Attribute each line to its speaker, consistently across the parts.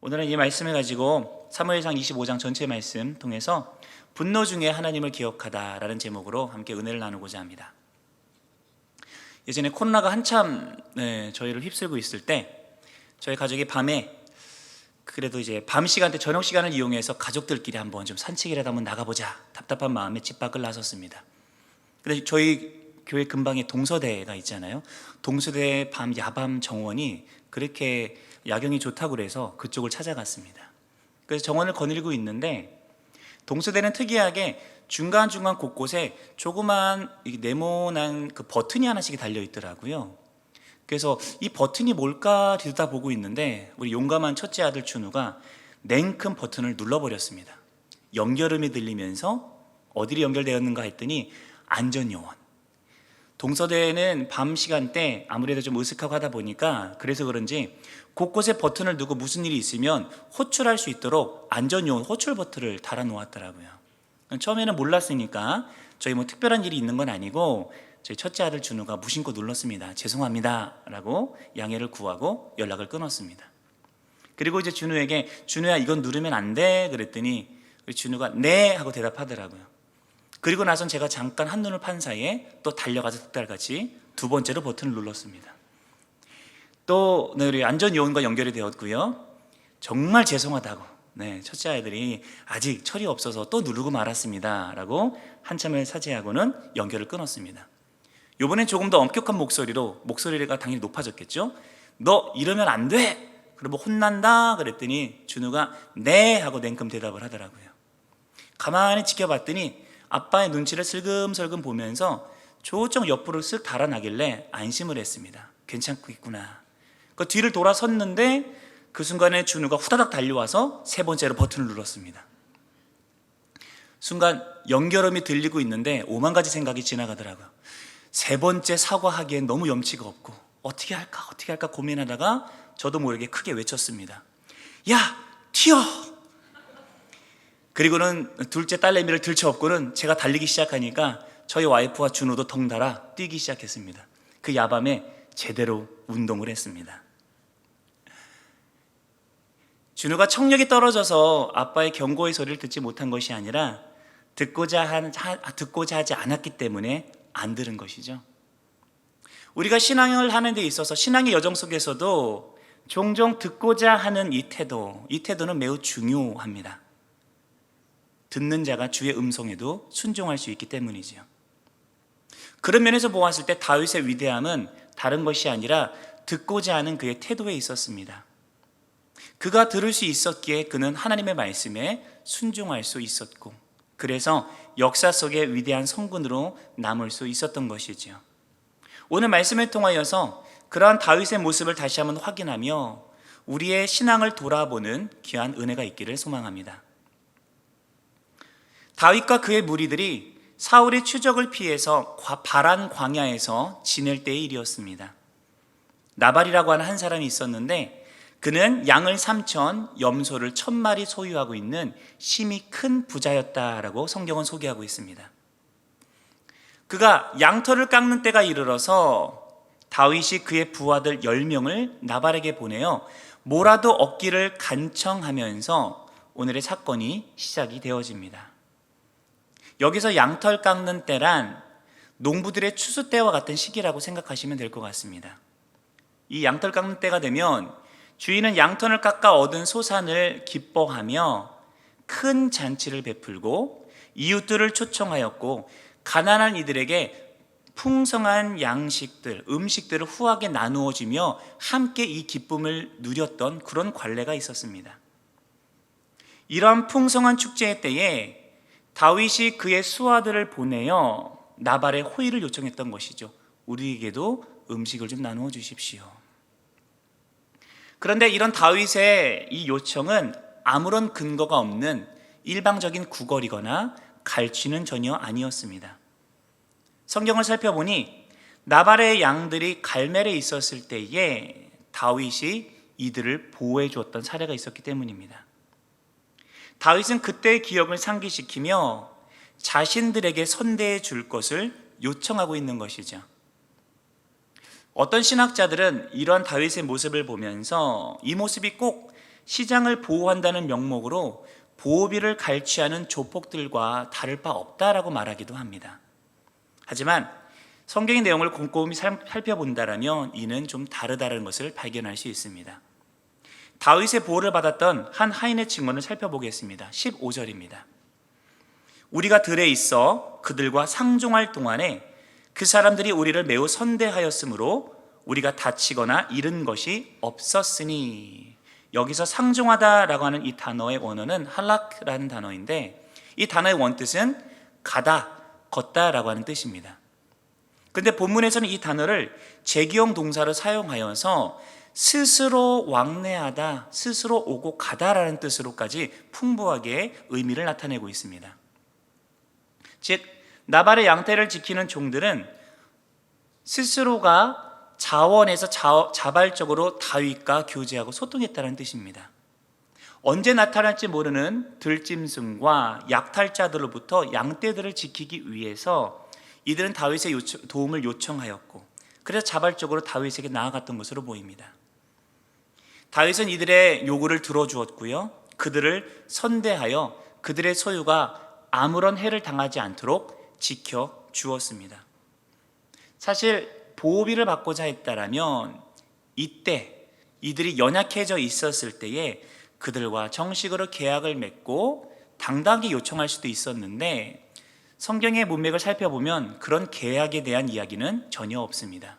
Speaker 1: 오늘은 이 말씀을 가지고 사무엘상 25장 전체 말씀 통해서 분노 중에 하나님을 기억하다라는 제목으로 함께 은혜를 나누고자 합니다. 예전에 코로나가 한참 저희를 휩쓸고 있을 때 저희 가족이 밤에 그래도 이제 밤 시간대 저녁 시간을 이용해서 가족들끼리 한번 좀 산책이라도 한번 나가보자 답답한 마음에 집 밖을 나섰습니다. 근데 저희 교회 근방에 동서대가 있잖아요. 동서대 밤 야밤 정원이 그렇게 야경이 좋다고 그래서 그쪽을 찾아갔습니다. 그래서 정원을 거닐고 있는데 동서대는 특이하게 중간중간 곳곳에 조그만 네모난 그 버튼이 하나씩 달려 있더라고요. 그래서 이 버튼이 뭘까 들여다보고 있는데 우리 용감한 첫째 아들 준우가 냉큼 버튼을 눌러버렸습니다. 연결음이 들리면서 어디로 연결되었는가 했더니 안전요원. 동서대는 밤 시간대 아무래도 좀 으슥하고 하다 보니까 그래서 그런지 곳곳에 버튼을 누르고 무슨 일이 있으면 호출할 수 있도록 안전요원 호출 버튼을 달아 놓았더라고요. 처음에는 몰랐으니까 저희 뭐 특별한 일이 있는 건 아니고 저희 첫째 아들 준우가 무심코 눌렀습니다. 죄송합니다 라고 양해를 구하고 연락을 끊었습니다. 그리고 이제 준우에게 준우야 이건 누르면 안 돼 그랬더니 우리 준우가 네 하고 대답하더라고요. 그리고 나선 제가 잠깐 한눈을 판 사이에 또 달려가서 득달같이 두 번째로 버튼을 눌렀습니다. 또 우리 안전요원과 연결이 되었고요. 정말 죄송하다고 첫째 아이들이 아직 철이 없어서 또 누르고 말았습니다 라고 한참을 사죄하고는 연결을 끊었습니다. 이번엔 조금 더 엄격한 목소리가 당연히 높아졌겠죠. 너 이러면 안 돼! 그러면 혼난다 그랬더니 준우가 네 하고 냉큼 대답을 하더라고요. 가만히 지켜봤더니 아빠의 눈치를 슬금슬금 보면서 저쪽 옆으로 쓱 달아나길래 안심을 했습니다. 괜찮고 있구나. 그 뒤를 돌아섰는데 그 순간에 준우가 후다닥 달려와서 세 번째로 버튼을 눌렀습니다. 순간 연결음이 들리고 있는데 오만 가지 생각이 지나가더라고요. 세 번째 사과하기엔 너무 염치가 없고 어떻게 할까 고민하다가 저도 모르게 크게 외쳤습니다. 야, 튀어! 그리고는 둘째 딸내미를 들쳐업고는 제가 달리기 시작하니까 저희 와이프와 준우도 덩달아 뛰기 시작했습니다. 그 야밤에 제대로 운동을 했습니다. 준우가 청력이 떨어져서 아빠의 경고의 소리를 듣지 못한 것이 아니라 듣고자 하지 않았기 때문에 안 들은 것이죠. 우리가 신앙을 하는 데 있어서 신앙의 여정 속에서도 종종 듣고자 하는 이 태도는 매우 중요합니다. 듣는 자가 주의 음성에도 순종할 수 있기 때문이지요. 그런 면에서 보았을 때 다윗의 위대함은 다른 것이 아니라 듣고자 하는 그의 태도에 있었습니다. 그가 들을 수 있었기에 그는 하나님의 말씀에 순종할 수 있었고 그래서 역사 속의 위대한 성군으로 남을 수 있었던 것이지요. 오늘 말씀을 통하여서 그러한 다윗의 모습을 다시 한번 확인하며 우리의 신앙을 돌아보는 귀한 은혜가 있기를 소망합니다. 다윗과 그의 무리들이 사울의 추적을 피해서 바란 광야에서 지낼 때의 일이었습니다. 나발이라고 하는 한 사람이 있었는데 그는 양을 3,000, 염소를 1,000마리 소유하고 있는 심히 큰 부자였다라고 성경은 소개하고 있습니다. 그가 양털을 깎는 때가 이르러서 다윗이 그의 부하들 10명을 나발에게 보내어 뭐라도 얻기를 간청하면서 오늘의 사건이 시작이 되어집니다. 여기서 양털 깎는 때란 농부들의 추수 때와 같은 시기라고 생각하시면 될 것 같습니다. 이 양털 깎는 때가 되면 주인은 양털을 깎아 얻은 소산을 기뻐하며 큰 잔치를 베풀고 이웃들을 초청하였고 가난한 이들에게 풍성한 음식들을 후하게 나누어 주며 함께 이 기쁨을 누렸던 그런 관례가 있었습니다. 이러한 풍성한 축제의 때에 다윗이 그의 수하들을 보내어 나발의 호의를 요청했던 것이죠. 우리에게도 음식을 좀 나누어 주십시오. 그런데 이런 다윗의 이 요청은 아무런 근거가 없는 일방적인 구걸이거나 갈취는 전혀 아니었습니다. 성경을 살펴보니 나발의 양들이 갈멜에 있었을 때에 다윗이 이들을 보호해 주었던 사례가 있었기 때문입니다. 다윗은 그때의 기억을 상기시키며 자신들에게 선대해 줄 것을 요청하고 있는 것이죠. 어떤 신학자들은 이러한 다윗의 모습을 보면서 이 모습이 꼭 시장을 보호한다는 명목으로 보호비를 갈취하는 조폭들과 다를 바 없다라고 말하기도 합니다. 하지만 성경의 내용을 꼼꼼히 살펴본다면 이는 좀 다르다는 것을 발견할 수 있습니다. 다윗의 보호를 받았던 한 하인의 증언을 살펴보겠습니다. 15절입니다. 우리가 들에 있어 그들과 상종할 동안에 그 사람들이 우리를 매우 선대하였으므로 우리가 다치거나 잃은 것이 없었으니. 여기서 상종하다라고 하는 이 단어의 원어는 할락라는 단어인데 이 단어의 원뜻은 가다, 걷다라고 하는 뜻입니다. 근데 본문에서는 이 단어를 제기형 동사로 사용하여서 스스로 왕래하다, 스스로 오고 가다라는 뜻으로까지 풍부하게 의미를 나타내고 있습니다. 즉 나발의 양떼를 지키는 종들은 스스로가 자원해서 자발적으로 다윗과 교제하고 소통했다는 뜻입니다. 언제 나타날지 모르는 들짐승과 약탈자들로부터 양떼들을 지키기 위해서 이들은 다윗의 도움을 요청하였고 그래서 자발적으로 다윗에게 나아갔던 것으로 보입니다. 다윗은 이들의 요구를 들어주었고요, 그들을 선대하여 그들의 소유가 아무런 해를 당하지 않도록 지켜주었습니다. 사실 보호비를 받고자 했다라면 이때 이들이 연약해져 있었을 때에 그들과 정식으로 계약을 맺고 당당하게 요청할 수도 있었는데 성경의 문맥을 살펴보면 그런 계약에 대한 이야기는 전혀 없습니다.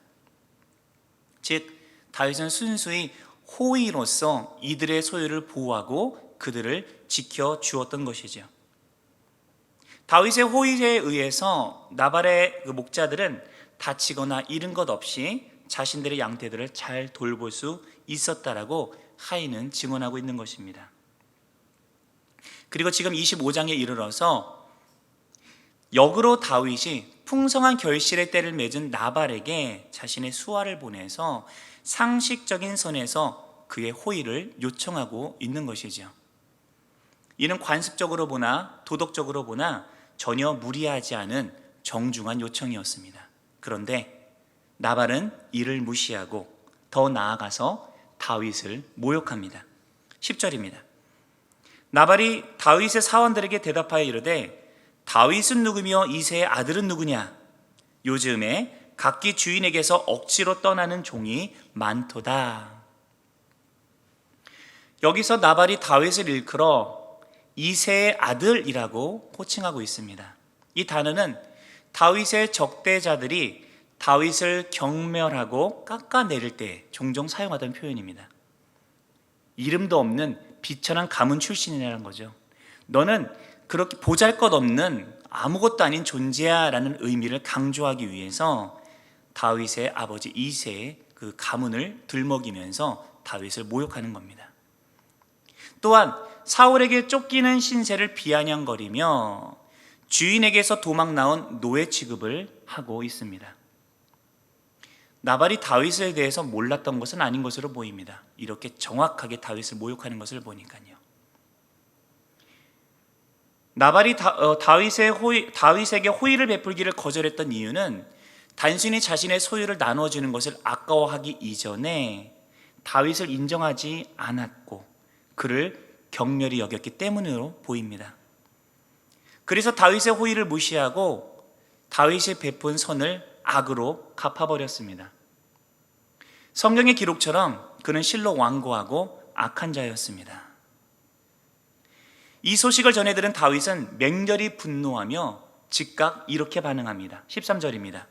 Speaker 1: 즉 다윗은 순수히 호의로서 이들의 소유를 보호하고 그들을 지켜주었던 것이죠. 다윗의 호의에 의해서 나발의 그 목자들은 다치거나 잃은 것 없이 자신들의 양떼들을 잘 돌볼 수 있었다라고 하인은 증언하고 있는 것입니다. 그리고 지금 25장에 이르러서 역으로 다윗이 풍성한 결실의 때를 맺은 나발에게 자신의 수하를 보내서 상식적인 선에서 그의 호의를 요청하고 있는 것이죠. 이는 관습적으로 보나 도덕적으로 보나 전혀 무리하지 않은 정중한 요청이었습니다. 그런데 나발은 이를 무시하고 더 나아가서 다윗을 모욕합니다. 10절입니다. 나발이 다윗의 사원들에게 대답하여 이르되 다윗은 누구며 이새의 아들은 누구냐? 요즘에 각기 주인에게서 억지로 떠나는 종이 많도다. 여기서 나발이 다윗을 일컬어 이새의 아들이라고 호칭하고 있습니다. 이 단어는 다윗의 적대자들이 다윗을 경멸하고 깎아내릴 때 종종 사용하던 표현입니다. 이름도 없는 비천한 가문 출신이라는 거죠. 너는 그렇게 보잘것없는 아무것도 아닌 존재야 라는 의미를 강조하기 위해서 다윗의 아버지 이새의 그 가문을 들먹이면서 다윗을 모욕하는 겁니다. 또한 사울에게 쫓기는 신세를 비아냥거리며 주인에게서 도망 나온 노예 취급을 하고 있습니다. 나발이 다윗에 대해서 몰랐던 것은 아닌 것으로 보입니다. 이렇게 정확하게 다윗을 모욕하는 것을 보니까요. 나발이 다윗에게 호의를 베풀기를 거절했던 이유는 단순히 자신의 소유를 나눠주는 것을 아까워하기 이전에 다윗을 인정하지 않았고 그를 경멸히 여겼기 때문으로 보입니다. 그래서 다윗의 호의를 무시하고 다윗이 베푼 선을 악으로 갚아버렸습니다. 성경의 기록처럼 그는 실로 완고하고 악한 자였습니다. 이 소식을 전해들은 다윗은 맹렬히 분노하며 즉각 이렇게 반응합니다. 13절입니다.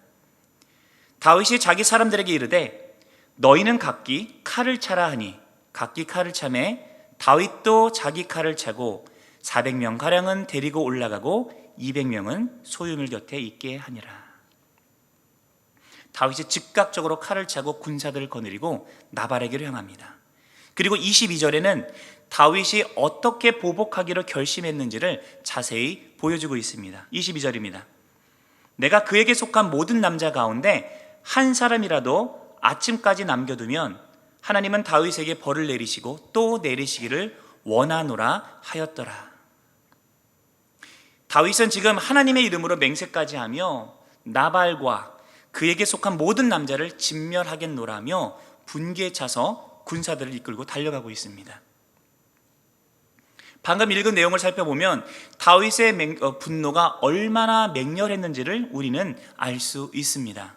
Speaker 1: 다윗이 자기 사람들에게 이르되 너희는 각기 칼을 차라 하니 각기 칼을 차매 다윗도 자기 칼을 차고 400명가량은 데리고 올라가고 200명은 소유물 곁에 있게 하니라. 다윗이 즉각적으로 칼을 차고 군사들을 거느리고 나발에게로 향합니다. 그리고 22절에는 다윗이 어떻게 보복하기로 결심했는지를 자세히 보여주고 있습니다. 22절입니다. 내가 그에게 속한 모든 남자 가운데 한 사람이라도 아침까지 남겨두면 하나님은 다윗에게 벌을 내리시고 또 내리시기를 원하노라 하였더라. 다윗은 지금 하나님의 이름으로 맹세까지 하며 나발과 그에게 속한 모든 남자를 진멸하겠노라며 분기에 차서 군사들을 이끌고 달려가고 있습니다. 방금 읽은 내용을 살펴보면 다윗의 분노가 얼마나 맹렬했는지를 우리는 알 수 있습니다.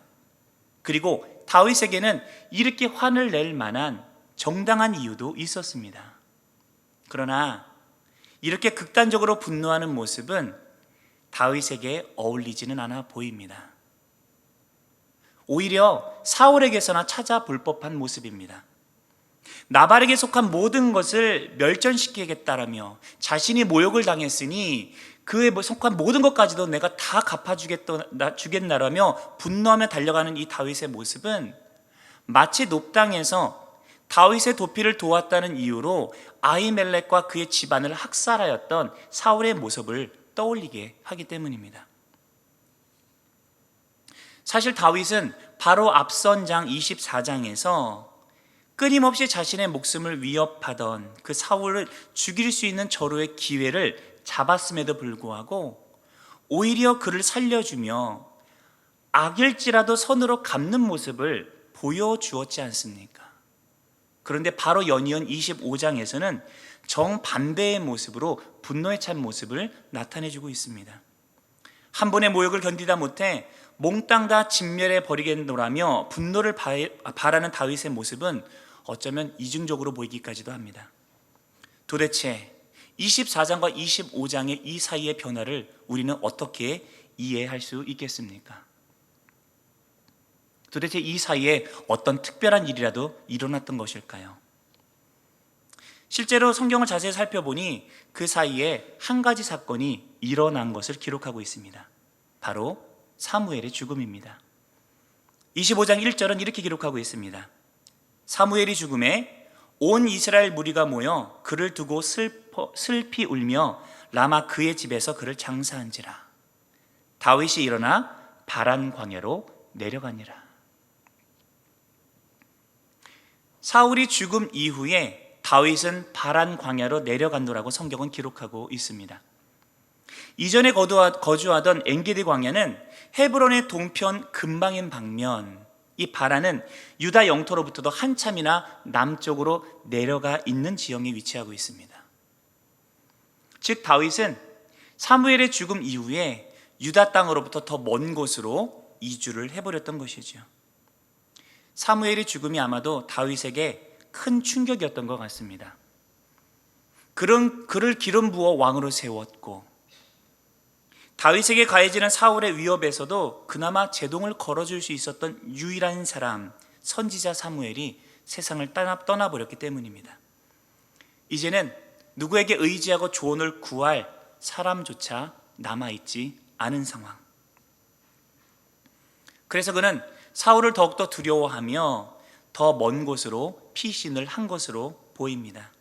Speaker 1: 그리고 다윗에게는 이렇게 화를 낼 만한 정당한 이유도 있었습니다. 그러나 이렇게 극단적으로 분노하는 모습은 다윗에게 어울리지는 않아 보입니다. 오히려 사울에게서나 찾아볼 법한 모습입니다. 나발에게 속한 모든 것을 멸전시키겠다라며 자신이 모욕을 당했으니 그에 속한 모든 것까지도 내가 다 갚아주겠나라며 분노하며 달려가는 이 다윗의 모습은 마치 높당에서 다윗의 도피를 도왔다는 이유로 아히멜렉과 그의 집안을 학살하였던 사울의 모습을 떠올리게 하기 때문입니다. 사실 다윗은 바로 앞선 장 24장에서 끊임없이 자신의 목숨을 위협하던 그 사울을 죽일 수 있는 절호의 기회를 잡았음에도 불구하고 오히려 그를 살려주며 악일지라도 선으로 갚는 모습을 보여주었지 않습니까? 그런데 바로 연이은 25장에서는 정반대의 모습으로 분노에 찬 모습을 나타내주고 있습니다. 한 번의 모욕을 견디다 못해 몽땅 다 진멸해 버리겠노라며 분노를 바라는 다윗의 모습은 어쩌면 이중적으로 보이기까지도 합니다. 도대체 24장과 25장의 이 사이의 변화를 우리는 어떻게 이해할 수 있겠습니까? 도대체 이 사이에 어떤 특별한 일이라도 일어났던 것일까요? 실제로 성경을 자세히 살펴보니 그 사이에 한 가지 사건이 일어난 것을 기록하고 있습니다. 바로 사무엘의 죽음입니다. 25장 1절은 이렇게 기록하고 있습니다. 사무엘이 죽음에 온 이스라엘 무리가 모여 그를 두고 슬피 울며 라마 그의 집에서 그를 장사한지라. 다윗이 일어나 바란 광야로 내려가니라. 사울이 죽음 이후에 다윗은 바란 광야로 내려간다라고 성경은 기록하고 있습니다. 이전에 거주하던 엔게디 광야는 헤브론의 동편 근방인 방면, 이 바란은 유다 영토로부터도 한참이나 남쪽으로 내려가 있는 지형에 위치하고 있습니다. 즉 다윗은 사무엘의 죽음 이후에 유다 땅으로부터 더 먼 곳으로 이주를 해버렸던 것이죠. 사무엘의 죽음이 아마도 다윗에게 큰 충격이었던 것 같습니다. 그를 기름 부어 왕으로 세웠고 다윗에게 가해지는 사울의 위협에서도 그나마 제동을 걸어줄 수 있었던 유일한 사람, 선지자 사무엘이 세상을 떠나버렸기 때문입니다. 이제는 누구에게 의지하고 조언을 구할 사람조차 남아있지 않은 상황. 그래서 그는 사울을 더욱더 두려워하며 더 먼 곳으로 피신을 한 것으로 보입니다.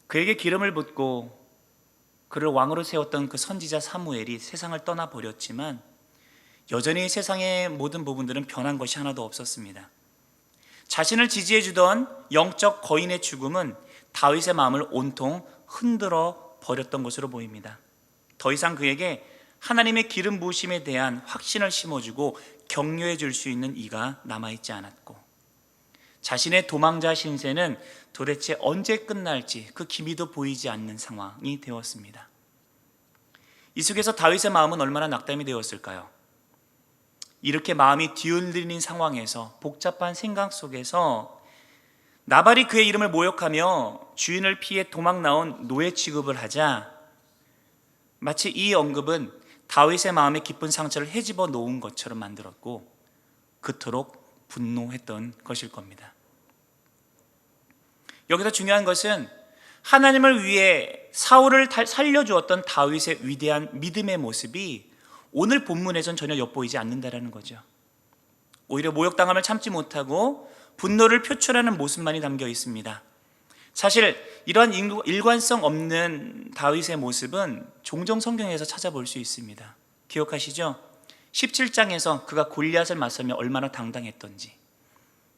Speaker 1: 그에게 기름을 붓고 그를 왕으로 세웠던 그 선지자 사무엘이 세상을 떠나버렸지만 여전히 세상의 모든 부분들은 변한 것이 하나도 없었습니다. 자신을 지지해주던 영적 거인의 죽음은 다윗의 마음을 온통 흔들어 버렸던 것으로 보입니다. 더 이상 그에게 하나님의 기름 부으심에 대한 확신을 심어주고 격려해 줄 수 있는 이가 남아있지 않았고 자신의 도망자 신세는 도대체 언제 끝날지 그 기미도 보이지 않는 상황이 되었습니다. 이 속에서 다윗의 마음은 얼마나 낙담이 되었을까요? 이렇게 마음이 뒤흔들린 상황에서 복잡한 생각 속에서 나발이 그의 이름을 모욕하며 주인을 피해 도망 나온 노예 취급을 하자 마치 이 언급은 다윗의 마음에 깊은 상처를 헤집어 놓은 것처럼 만들었고 그토록 분노했던 것일 겁니다. 여기서 중요한 것은 하나님을 위해 사울을 살려주었던 다윗의 위대한 믿음의 모습이 오늘 본문에선 전혀 엿보이지 않는다는 거죠. 오히려 모욕당함을 참지 못하고 분노를 표출하는 모습만이 담겨 있습니다. 사실 이러한 일관성 없는 다윗의 모습은 종종 성경에서 찾아볼 수 있습니다. 기억하시죠? 17장에서 그가 골리앗을 맞서며 얼마나 당당했던지.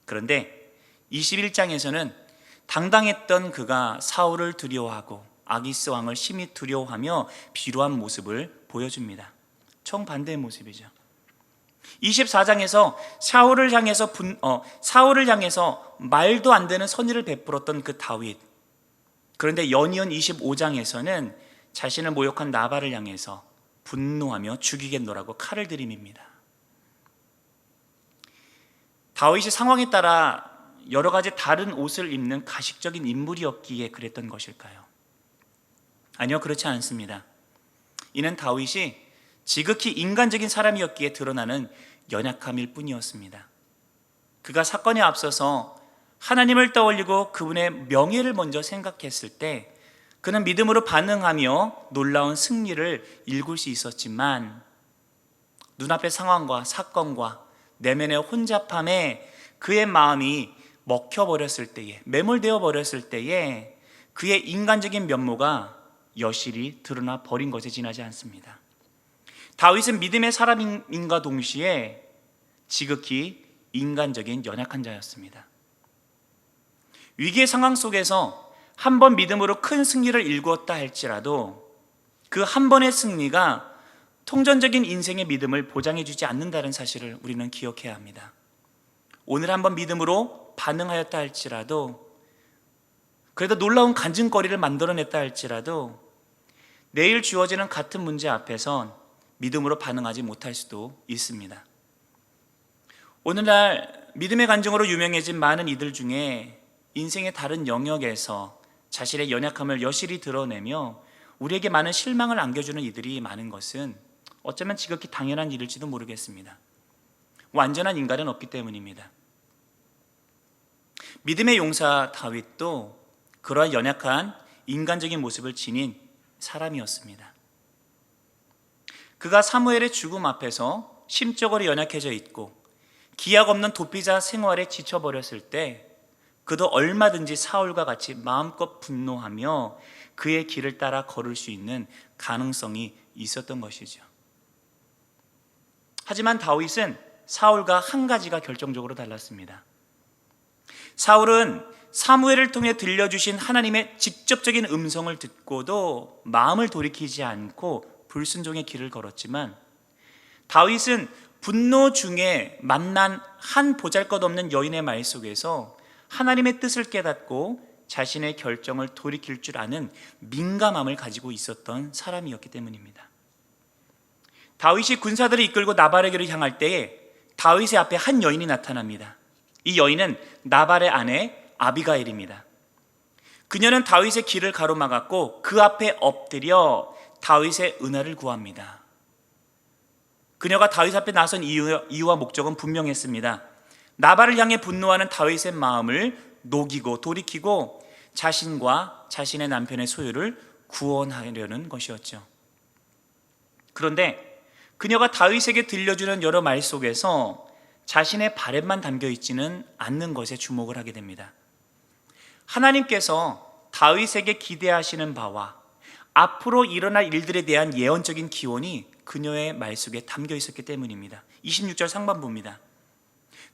Speaker 1: 그런데 21장에서는 당당했던 그가 사울을 두려워하고 아기스 왕을 심히 두려워하며 비루한 모습을 보여줍니다. 정반대의 모습이죠. 24장에서 사울을 향해서 말도 안 되는 선의를 베풀었던 그 다윗, 그런데 연이은 25장에서는 자신을 모욕한 나발을 향해서 분노하며 죽이겠노라고 칼을 들이밉니다. 다윗이 상황에 따라 여러 가지 다른 옷을 입는 가식적인 인물이었기에 그랬던 것일까요? 아니요, 그렇지 않습니다. 이는 다윗이 지극히 인간적인 사람이었기에 드러나는 연약함일 뿐이었습니다. 그가 사건에 앞서서 하나님을 떠올리고 그분의 명예를 먼저 생각했을 때 그는 믿음으로 반응하며 놀라운 승리를 일굴 수 있었지만 눈앞의 상황과 사건과 내면의 혼잡함에 그의 마음이 먹혀버렸을 때에, 매몰되어 버렸을 때에 그의 인간적인 면모가 여실히 드러나 버린 것에 지나지 않습니다. 다윗은 믿음의 사람인과 동시에 지극히 인간적인 연약한 자였습니다. 위기의 상황 속에서 한 번 믿음으로 큰 승리를 일구었다 할지라도 그 한 번의 승리가 통전적인 인생의 믿음을 보장해 주지 않는다는 사실을 우리는 기억해야 합니다. 오늘 한번 믿음으로 반응하였다 할지라도, 그래도 놀라운 간증거리를 만들어냈다 할지라도 내일 주어지는 같은 문제 앞에선 믿음으로 반응하지 못할 수도 있습니다. 오늘날 믿음의 간증으로 유명해진 많은 이들 중에 인생의 다른 영역에서 자신의 연약함을 여실히 드러내며 우리에게 많은 실망을 안겨주는 이들이 많은 것은 어쩌면 지극히 당연한 일일지도 모르겠습니다. 완전한 인간은 없기 때문입니다. 믿음의 용사 다윗도 그러한 연약한 인간적인 모습을 지닌 사람이었습니다. 그가 사무엘의 죽음 앞에서 심적으로 연약해져 있고 기약 없는 도피자 생활에 지쳐버렸을 때 그도 얼마든지 사울과 같이 마음껏 분노하며 그의 길을 따라 걸을 수 있는 가능성이 있었던 것이죠. 하지만 다윗은 사울과 한 가지가 결정적으로 달랐습니다. 사울은 사무엘을 통해 들려주신 하나님의 직접적인 음성을 듣고도 마음을 돌이키지 않고 불순종의 길을 걸었지만, 다윗은 분노 중에 만난 한 보잘것없는 여인의 말 속에서 하나님의 뜻을 깨닫고 자신의 결정을 돌이킬 줄 아는 민감함을 가지고 있었던 사람이었기 때문입니다. 다윗이 군사들을 이끌고 나발에게로 향할 때에 다윗의 앞에 한 여인이 나타납니다. 이 여인은 나발의 아내 아비가일입니다. 그녀는 다윗의 길을 가로막았고 그 앞에 엎드려 다윗의 은혜를 구합니다. 그녀가 다윗 앞에 나선 이유와 목적은 분명했습니다. 나발을 향해 분노하는 다윗의 마음을 녹이고 돌이키고 자신과 자신의 남편의 소유를 구원하려는 것이었죠. 그런데 그녀가 다윗에게 들려주는 여러 말 속에서 자신의 바램만 담겨 있지는 않는 것에 주목을 하게 됩니다. 하나님께서 다윗에게 기대하시는 바와 앞으로 일어날 일들에 대한 예언적인 기원이 그녀의 말 속에 담겨 있었기 때문입니다. 26절 상반부입니다.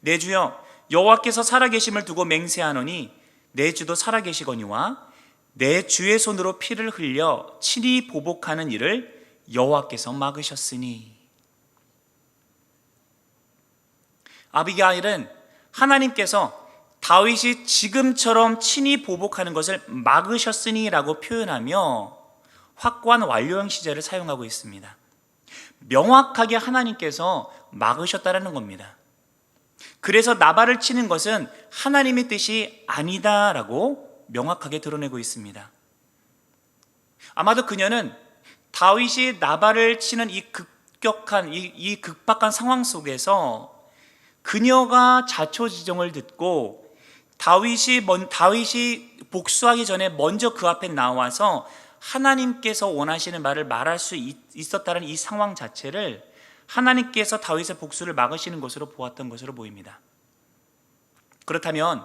Speaker 1: 내 주여 여호와께서 살아계심을 두고 맹세하노니 내 주도 살아계시거니와 내 주의 손으로 피를 흘려 친히 보복하는 일을 여호와께서 막으셨으니. 아비가일은 하나님께서 다윗이 지금처럼 친히 보복하는 것을 막으셨으니라고 표현하며 확고한 완료형 시제를 사용하고 있습니다. 명확하게 하나님께서 막으셨다라는 겁니다. 그래서 나발을 치는 것은 하나님의 뜻이 아니다라고 명확하게 드러내고 있습니다. 아마도 그녀는 다윗이 나발을 치는 이 극박한 상황 속에서 그녀가 자초지종을 듣고 다윗이 복수하기 전에 먼저 그 앞에 나와서 하나님께서 원하시는 말을 말할 수 있었다는 이 상황 자체를 하나님께서 다윗의 복수를 막으시는 것으로 보았던 것으로 보입니다. 그렇다면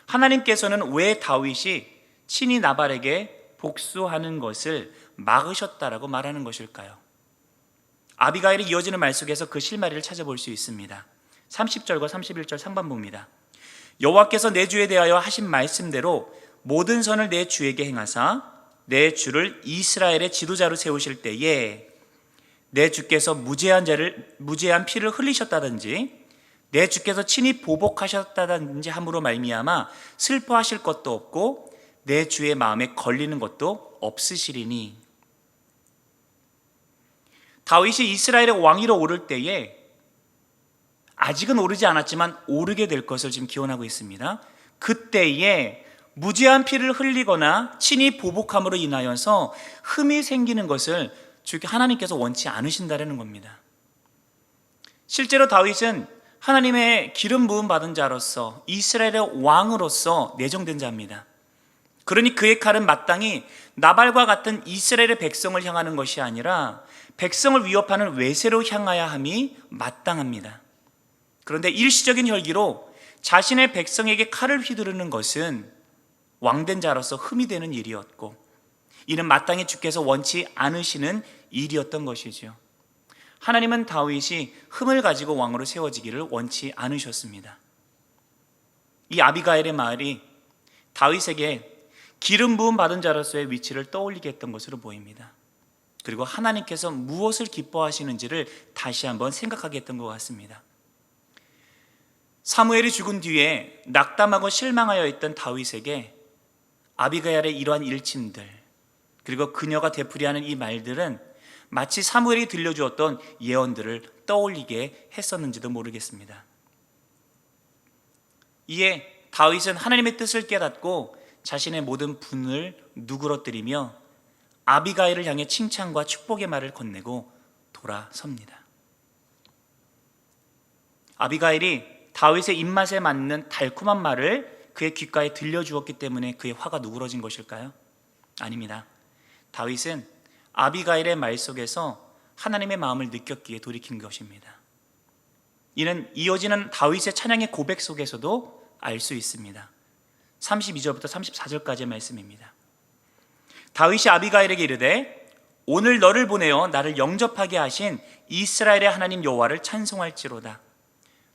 Speaker 1: 하나님께서는 왜 다윗이 친히 나발에게 복수하는 것을 막으셨다라고 말하는 것일까요? 아비가일이 이어지는 말 속에서 그 실마리를 찾아볼 수 있습니다. 30절과 31절 상반부입니다. 여호와께서 내 주에 대하여 하신 말씀대로 모든 선을 내 주에게 행하사 내 주를 이스라엘의 지도자로 세우실 때에 내 주께서 무죄한 피를 흘리셨다든지 내 주께서 친히 보복하셨다든지 함으로 말미암아 슬퍼하실 것도 없고 내 주의 마음에 걸리는 것도 없으시리니. 다윗이 이스라엘의 왕위로 오를 때에 아직은 오르지 않았지만 오르게 될 것을 지금 기원하고 있습니다. 그때에 무죄한 피를 흘리거나 친히 보복함으로 인하여서 흠이 생기는 것을 주께 하나님께서 원치 않으신다는 겁니다. 실제로 다윗은 하나님의 기름 부음 받은 자로서 이스라엘의 왕으로서 내정된 자입니다. 그러니 그의 칼은 마땅히 나발과 같은 이스라엘의 백성을 향하는 것이 아니라 백성을 위협하는 외세로 향하여 함이 마땅합니다. 그런데 일시적인 혈기로 자신의 백성에게 칼을 휘두르는 것은 왕된 자로서 흠이 되는 일이었고, 이는 마땅히 주께서 원치 않으시는 일이었던 것이죠. 하나님은 다윗이 흠을 가지고 왕으로 세워지기를 원치 않으셨습니다. 이 아비가일의 말이 다윗에게 기름 부음 받은 자로서의 위치를 떠올리게 했던 것으로 보입니다. 그리고 하나님께서 무엇을 기뻐하시는지를 다시 한번 생각하게 했던 것 같습니다. 사무엘이 죽은 뒤에 낙담하고 실망하여 있던 다윗에게 아비가일의 이러한 일침들, 그리고 그녀가 되풀이하는 이 말들은 마치 사무엘이 들려주었던 예언들을 떠올리게 했었는지도 모르겠습니다. 이에 다윗은 하나님의 뜻을 깨닫고 자신의 모든 분을 누그러뜨리며 아비가일을 향해 칭찬과 축복의 말을 건네고 돌아섭니다. 아비가일이 다윗의 입맛에 맞는 달콤한 말을 그의 귓가에 들려주었기 때문에 그의 화가 누그러진 것일까요? 아닙니다. 다윗은 아비가일의 말 속에서 하나님의 마음을 느꼈기에 돌이킨 것입니다. 이는 이어지는 다윗의 찬양의 고백 속에서도 알 수 있습니다. 32절부터 34절까지의 말씀입니다. 다윗이 아비가일에게 이르되 오늘 너를 보내어 나를 영접하게 하신 이스라엘의 하나님 여호와를 찬송할지로다.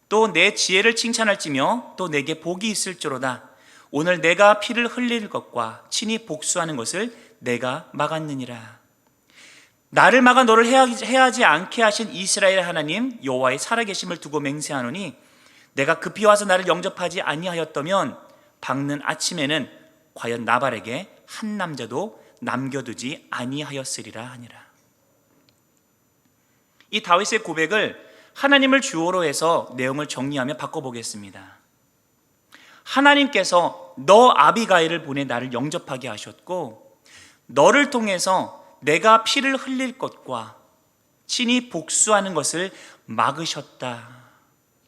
Speaker 1: 또 내 지혜를 칭찬할지며 또 내게 복이 있을지로다. 오늘 내가 피를 흘릴 것과 친히 복수하는 것을 내가 막았느니라. 나를 막아 너를 해하지 않게 하신 이스라엘의 하나님 여호와의 살아계심을 두고 맹세하노니 내가 급히 와서 나를 영접하지 아니하였다면 밝는 아침에는 과연 나발에게 한 남자도 남겨두지 아니하였으리라 하니라. 이 다윗의 고백을 하나님을 주어로 해서 내용을 정리하며 바꿔보겠습니다. 하나님께서 너 아비가일을 보내 나를 영접하게 하셨고, 너를 통해서 내가 피를 흘릴 것과 친히 복수하는 것을 막으셨다.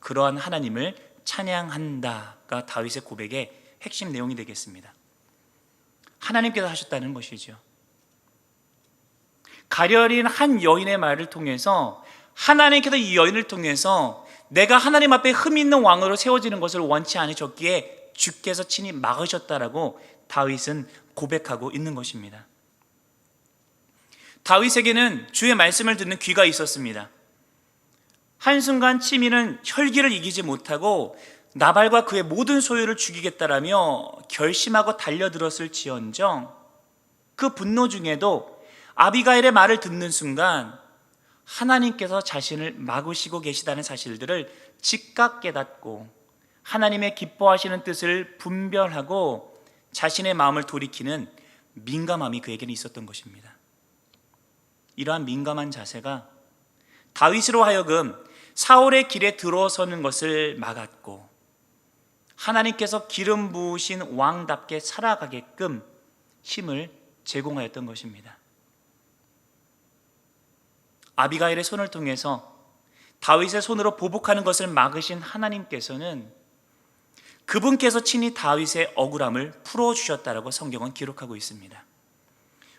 Speaker 1: 그러한 하나님을 찬양한다가 다윗의 고백의 핵심 내용이 되겠습니다. 하나님께서 하셨다는 것이죠. 가련인 한 여인의 말을 통해서 하나님께서 이 여인을 통해서 내가 하나님 앞에 흠 있는 왕으로 세워지는 것을 원치 않으셨기에 주께서 친히 막으셨다라고 다윗은 고백하고 있는 것입니다. 다윗에게는 주의 말씀을 듣는 귀가 있었습니다. 한순간 치미는 혈기를 이기지 못하고 나발과 그의 모든 소유를 죽이겠다라며 결심하고 달려들었을지언정 그 분노 중에도 아비가일의 말을 듣는 순간 하나님께서 자신을 막으시고 계시다는 사실들을 즉각 깨닫고 하나님의 기뻐하시는 뜻을 분별하고 자신의 마음을 돌이키는 민감함이 그에게는 있었던 것입니다. 이러한 민감한 자세가 다윗으로 하여금 사울의 길에 들어서는 것을 막았고 하나님께서 기름 부으신 왕답게 살아가게끔 힘을 제공하였던 것입니다. 아비가일의 손을 통해서 다윗의 손으로 보복하는 것을 막으신 하나님께서는 그분께서 친히 다윗의 억울함을 풀어주셨다라고 성경은 기록하고 있습니다.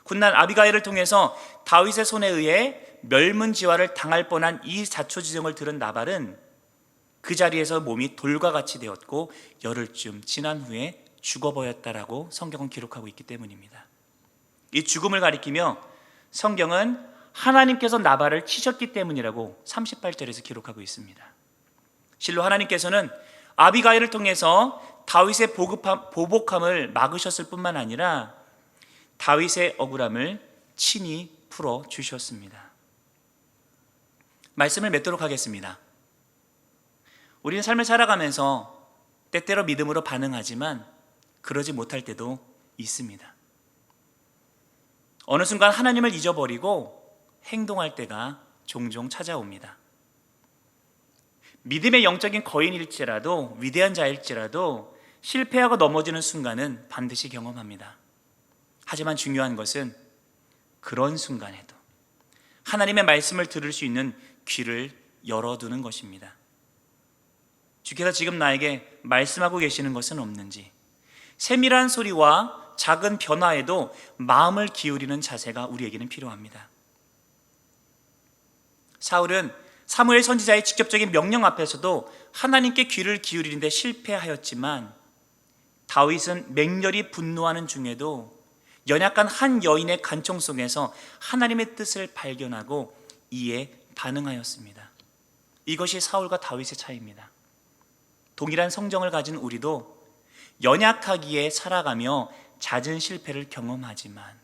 Speaker 1: 훗날 아비가일을 통해서 다윗의 손에 의해 멸문지화를 당할 뻔한 이 자초지종을 들은 나발은 그 자리에서 몸이 돌과 같이 되었고 열흘쯤 지난 후에 죽어버렸다라고 성경은 기록하고 있기 때문입니다. 이 죽음을 가리키며 성경은 하나님께서 나발을 치셨기 때문이라고 38절에서 기록하고 있습니다. 실로 하나님께서는 아비가일을 통해서 다윗의 보복함을 막으셨을 뿐만 아니라 다윗의 억울함을 친히 풀어주셨습니다. 말씀을 맺도록 하겠습니다. 우리는 삶을 살아가면서 때때로 믿음으로 반응하지만 그러지 못할 때도 있습니다. 어느 순간 하나님을 잊어버리고 행동할 때가 종종 찾아옵니다. 믿음의 영적인 거인일지라도, 위대한 자일지라도 실패하고 넘어지는 순간은 반드시 경험합니다. 하지만 중요한 것은 그런 순간에도 하나님의 말씀을 들을 수 있는 귀를 열어두는 것입니다. 주께서 지금 나에게 말씀하고 계시는 것은 없는지, 세밀한 소리와 작은 변화에도 마음을 기울이는 자세가 우리에게는 필요합니다. 사울은 사무엘 선지자의 직접적인 명령 앞에서도 하나님께 귀를 기울이는데 실패하였지만, 다윗은 맹렬히 분노하는 중에도 연약한 한 여인의 간청 속에서 하나님의 뜻을 발견하고 이에 반응하였습니다. 이것이 사울과 다윗의 차이입니다. 동일한 성정을 가진 우리도 연약하기에 살아가며 잦은 실패를 경험하지만,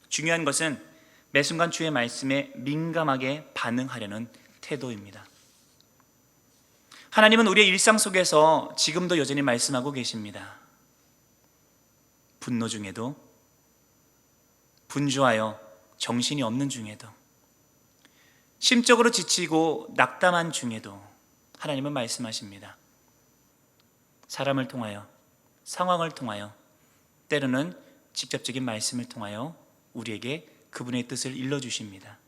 Speaker 1: 중요한 것은 매 순간 주의 말씀에 민감하게 반응하려는 태도입니다. 하나님은 우리의 일상 속에서 지금도 여전히 말씀하고 계십니다. 분노 중에도, 분주하여 정신이 없는 중에도, 심적으로 지치고 낙담한 중에도 하나님은 말씀하십니다. 사람을 통하여, 상황을 통하여, 때로는 직접적인 말씀을 통하여 우리에게 그분의 뜻을 일러주십니다.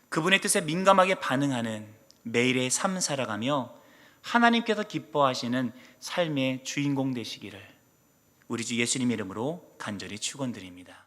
Speaker 1: 그분의 뜻에 민감하게 반응하는 매일의 삶 살아가며 하나님께서 기뻐하시는 삶의 주인공 되시기를 우리 주 예수님 이름으로 간절히 축원드립니다.